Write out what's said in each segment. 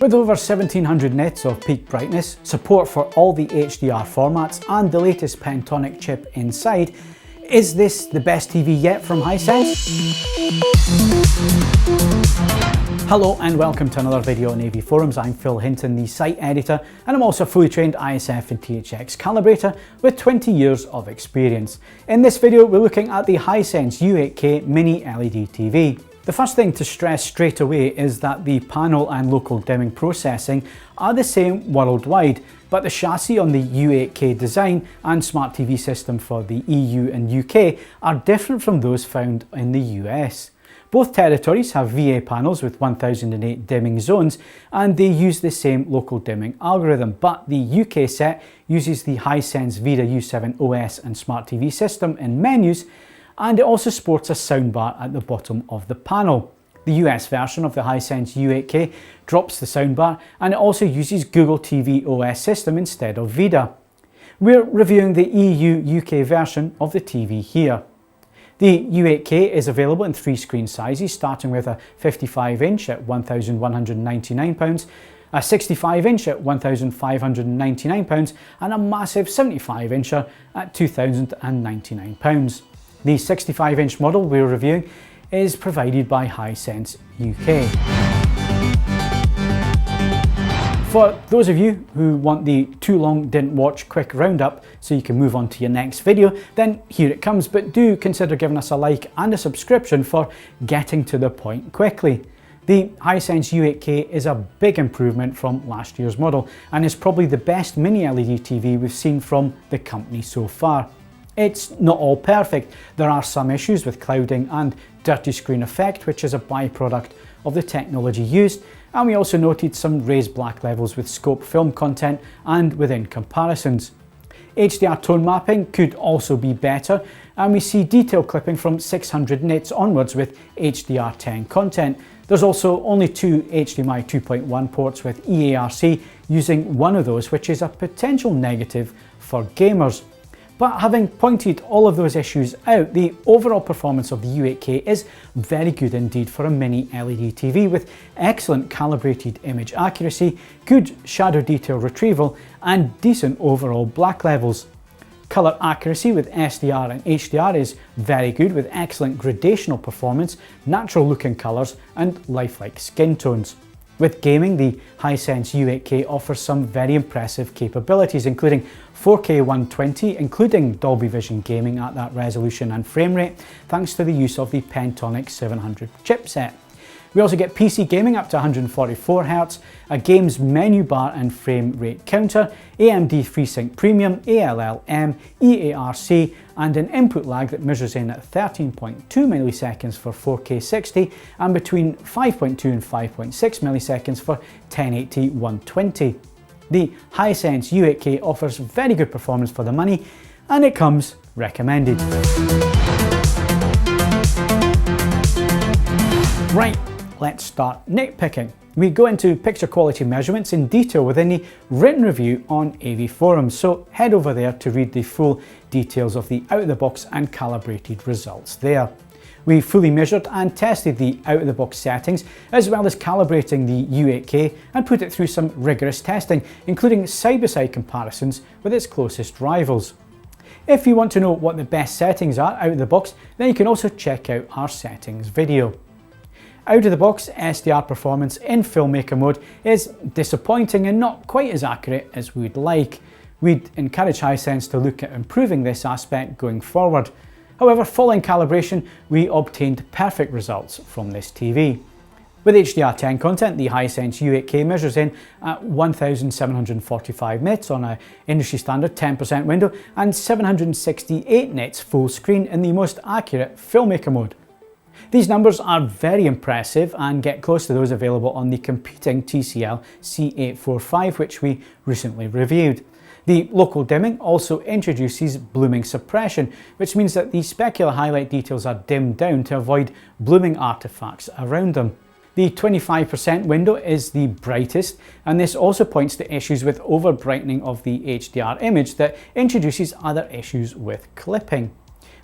With over 1700 nits of peak brightness, support for all the HDR formats and the latest Pentonic chip inside, is this the best TV yet from Hisense? Hello and welcome to another video on AV Forums. I'm Phil Hinton, the site editor, and I'm also a fully trained ISF and THX calibrator with 20 years of experience. In this video, we're looking at the Hisense U8K Mini LED TV. The first thing to stress straight away is that the panel and local dimming processing are the same worldwide, but the chassis on the U8K design and smart TV system for the EU and UK are different from those found in the US. Both territories have VA panels with 1008 dimming zones, and they use the same local dimming algorithm, but the UK set uses the Hisense Vida U7 OS and smart TV system in menus, and it also sports a soundbar at the bottom of the panel. The US version of the Hisense U8K drops the soundbar, and it also uses Google TV OS system instead of Vida. We're reviewing the EU-UK version of the TV here. The U8K is available in 3 screen sizes, starting with a 55-inch at £1,199, a 65-inch at £1,599 and a massive 75-incher at £2,099. The 65-inch model we're reviewing is provided by Hisense UK. For those of you who want the too long didn't watch quick roundup so you can move on to your next video, then here it comes, but do consider giving us a like and a subscription for getting to the point quickly. The Hisense U8K is a big improvement from last year's model and is probably the best mini LED TV we've seen from the company so far. It's not all perfect. There are some issues with clouding and dirty screen effect, which is a byproduct of the technology used, and we also noted some raised black levels with scope film content and within comparisons. HDR tone mapping could also be better, and we see detail clipping from 600 nits onwards with HDR10 content. There's also only 2 HDMI 2.1 ports with eARC using one of those, which is a potential negative for gamers. But having pointed all of those issues out, the overall performance of the U8K is very good indeed for a mini LED TV with excellent calibrated image accuracy, good shadow detail retrieval and decent overall black levels. Colour accuracy with SDR and HDR is very good with excellent gradational performance, natural looking colours and lifelike skin tones. With gaming, the Hisense U8K offers some very impressive capabilities, including 4K 120, including Dolby Vision gaming at that resolution and frame rate, thanks to the use of the Pentonic 700 chipset. We also get PC gaming up to 144Hz, a games menu bar and frame rate counter, AMD FreeSync Premium, ALLM, eARC, and an input lag that measures in at 13.2 milliseconds for 4K 60 and between 5.2 and 5.6 milliseconds for 1080 120. The Hisense U8K offers very good performance for the money, and it comes recommended. Right, let's start nitpicking. We go into picture quality measurements in detail within the written review on AV Forums, so head over there to read the full details of the out-of-the-box and calibrated results there. We fully measured and tested the out-of-the-box settings, as well as calibrating the U8K and put it through some rigorous testing, including side-by-side comparisons with its closest rivals. If you want to know what the best settings are out of the box, then you can also check out our settings video. Out of the box, SDR performance in filmmaker mode is disappointing and not quite as accurate as we'd like. We'd encourage Hisense to look at improving this aspect going forward. However, following calibration, we obtained perfect results from this TV. With HDR10 content, the Hisense U8K measures in at 1745 nits on an industry standard 10% window and 768 nits full screen in the most accurate filmmaker mode. These numbers are very impressive and get close to those available on the competing TCL C845, which we recently reviewed. The local dimming also introduces blooming suppression, which means that the specular highlight details are dimmed down to avoid blooming artifacts around them. The 25% window is the brightest, and this also points to issues with over brightening of the HDR image that introduces other issues with clipping.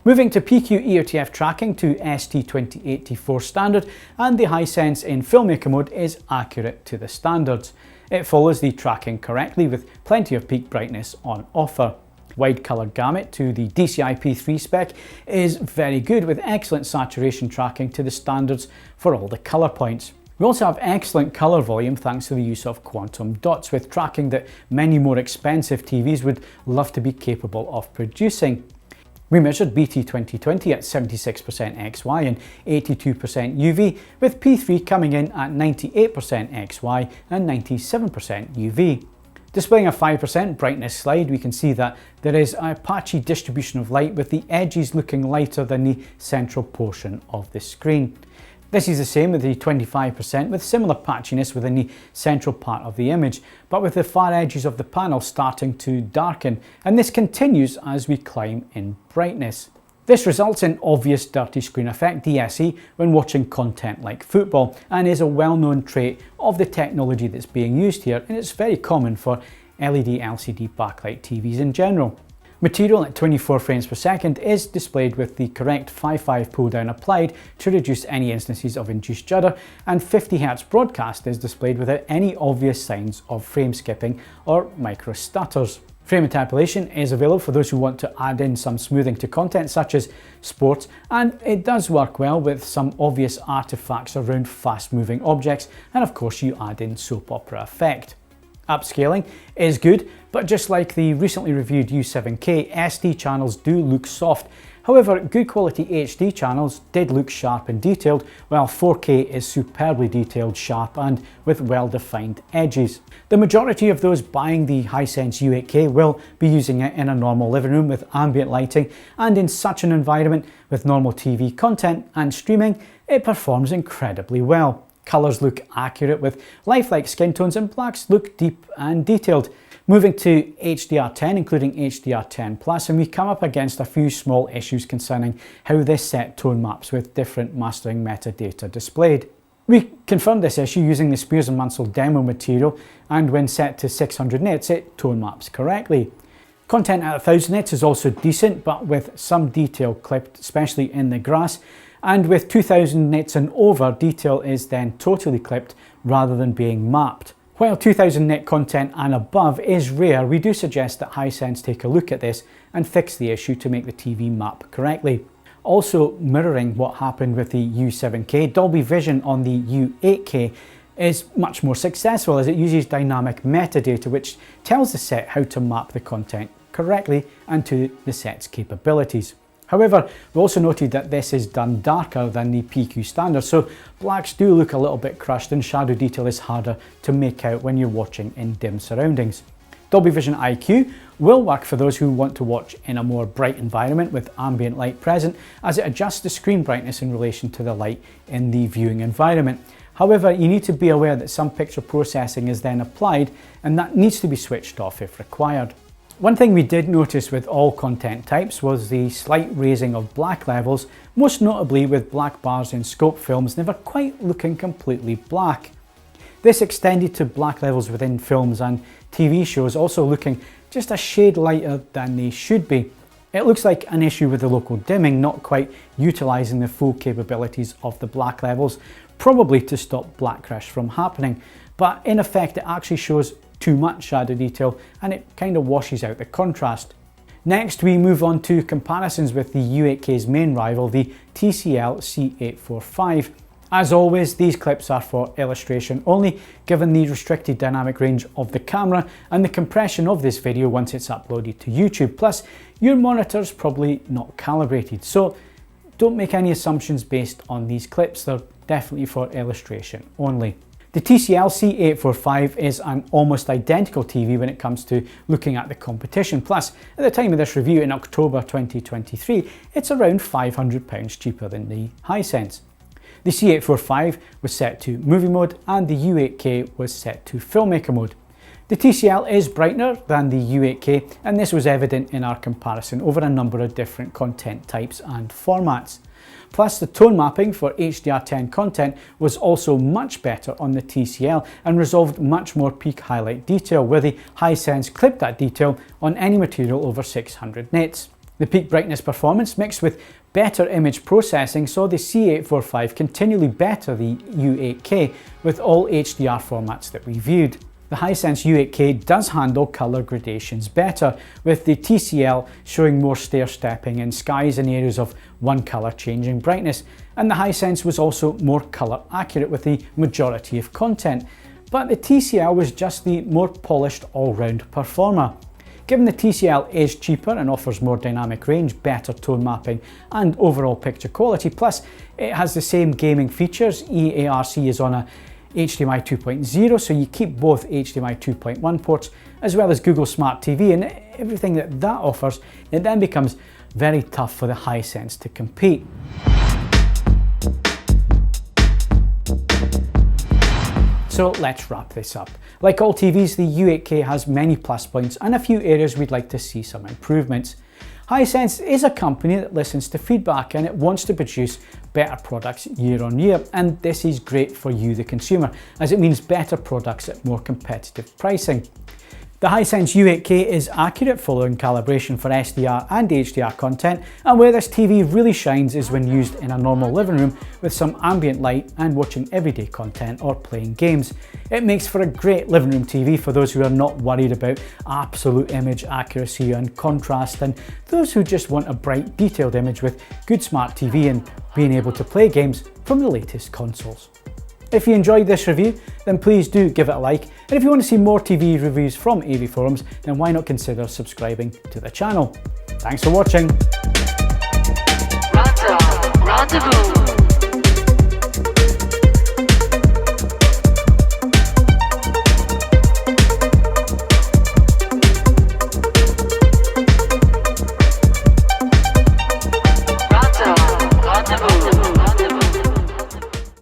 Moving to PQ EOTF tracking to ST2084 standard, and the Hisense in filmmaker mode is accurate to the standards. It follows the tracking correctly with plenty of peak brightness on offer. Wide colour gamut to the DCI-P3 spec is very good with excellent saturation tracking to the standards for all the colour points. We also have excellent colour volume thanks to the use of quantum dots with tracking that many more expensive TVs would love to be capable of producing. We measured BT 2020 at 76% XY and 82% UV, with P3 coming in at 98% XY and 97% UV. Displaying a 5% brightness slide, we can see that there is a patchy distribution of light with the edges looking lighter than the central portion of the screen. This is the same with the 25% with similar patchiness within the central part of the image, but with the far edges of the panel starting to darken, and this continues as we climb in brightness. This results in obvious dirty screen effect DSE when watching content like football, and is a well-known trait of the technology that's being used here, and it's very common for LED LCD backlight TVs in general. Material at 24 frames per second is displayed with the correct 5.5 pull down applied to reduce any instances of induced judder, and 50 Hz broadcast is displayed without any obvious signs of frame skipping or micro stutters. Frame interpolation is available for those who want to add in some smoothing to content such as sports, and it does work well with some obvious artifacts around fast moving objects, and of course you add in soap opera effect. Upscaling is good, but just like the recently reviewed U7K, SD channels do look soft. However, good quality HD channels did look sharp and detailed, while 4K is superbly detailed, sharp and with well-defined edges. The majority of those buying the Hisense U8K will be using it in a normal living room with ambient lighting, and in such an environment with normal TV content and streaming, it performs incredibly well. Colours look accurate with lifelike skin tones, and blacks look deep and detailed. Moving to HDR10, including HDR10+, and we come up against a few small issues concerning how this set tone maps with different mastering metadata displayed. We confirmed this issue using the Spears & Mansell demo material, and when set to 600 nits it tone maps correctly. Content at 1000 nits is also decent, but with some detail clipped, especially in the grass, and with 2000 nits and over, detail is then totally clipped rather than being mapped. While 2000 nit content and above is rare, we do suggest that Hisense take a look at this and fix the issue to make the TV map correctly. Also mirroring what happened with the U7K, Dolby Vision on the U8K is much more successful as it uses dynamic metadata which tells the set how to map the content correctly and to the set's capabilities. However, we also noted that this is done darker than the PQ standard, so blacks do look a little bit crushed and shadow detail is harder to make out when you're watching in dim surroundings. Dolby Vision IQ will work for those who want to watch in a more bright environment with ambient light present, as it adjusts the screen brightness in relation to the light in the viewing environment. However, you need to be aware that some picture processing is then applied, and that needs to be switched off if required. One thing we did notice with all content types was the slight raising of black levels, most notably with black bars in scope films never quite looking completely black. This extended to black levels within films and TV shows also looking just a shade lighter than they should be. It looks like an issue with the local dimming not quite utilising the full capabilities of the black levels, probably to stop black crash from happening, but in effect it actually shows too much shadow detail and it kind of washes out the contrast. Next we move on to comparisons with the U8K's main rival, the TCL C845. As always, these clips are for illustration only, given the restricted dynamic range of the camera and the compression of this video once it's uploaded to YouTube, plus your monitor's probably not calibrated, so don't make any assumptions based on these clips, they're definitely for illustration only. The TCL C845 is an almost identical TV when it comes to looking at the competition, plus at the time of this review in October 2023 it's around £500 cheaper than the Hisense. The C845 was set to movie mode and the U8K was set to filmmaker mode. The TCL is brighter than the U8K, and this was evident in our comparison over a number of different content types and formats. Plus, the tone mapping for HDR10 content was also much better on the TCL and resolved much more peak highlight detail, where the Hisense clipped that detail on any material over 600 nits. The peak brightness performance mixed with better image processing saw the C845 continually better the U8K with all HDR formats that we viewed. The Hisense U8K does handle colour gradations better, with the TCL showing more stair-stepping in skies and areas of one colour changing brightness, and the Hisense was also more colour accurate with the majority of content. But the TCL was just the more polished all-round performer. Given the TCL is cheaper and offers more dynamic range, better tone mapping and overall picture quality, plus it has the same gaming features, eARC is on a HDMI 2.0, so you keep both HDMI 2.1 ports as well as Google Smart TV and everything that offers, it then becomes very tough for the Hisense to compete. So let's wrap this up. Like all TVs, the U8K has many plus points and a few areas we'd like to see some improvements. Hisense is a company that listens to feedback and it wants to produce better products year on year, and this is great for you, the consumer, as it means better products at more competitive pricing. The Hisense U8K is accurate following calibration for SDR and HDR content, and where this TV really shines is when used in a normal living room with some ambient light and watching everyday content or playing games. It makes for a great living room TV for those who are not worried about absolute image accuracy and contrast, and those who just want a bright detailed image with good smart TV and being able to play games from the latest consoles. If you enjoyed this review, then please do give it a like, and if you want to see more TV reviews from AV Forums, then why not consider subscribing to the channel. Thanks for watching. Rendezvous.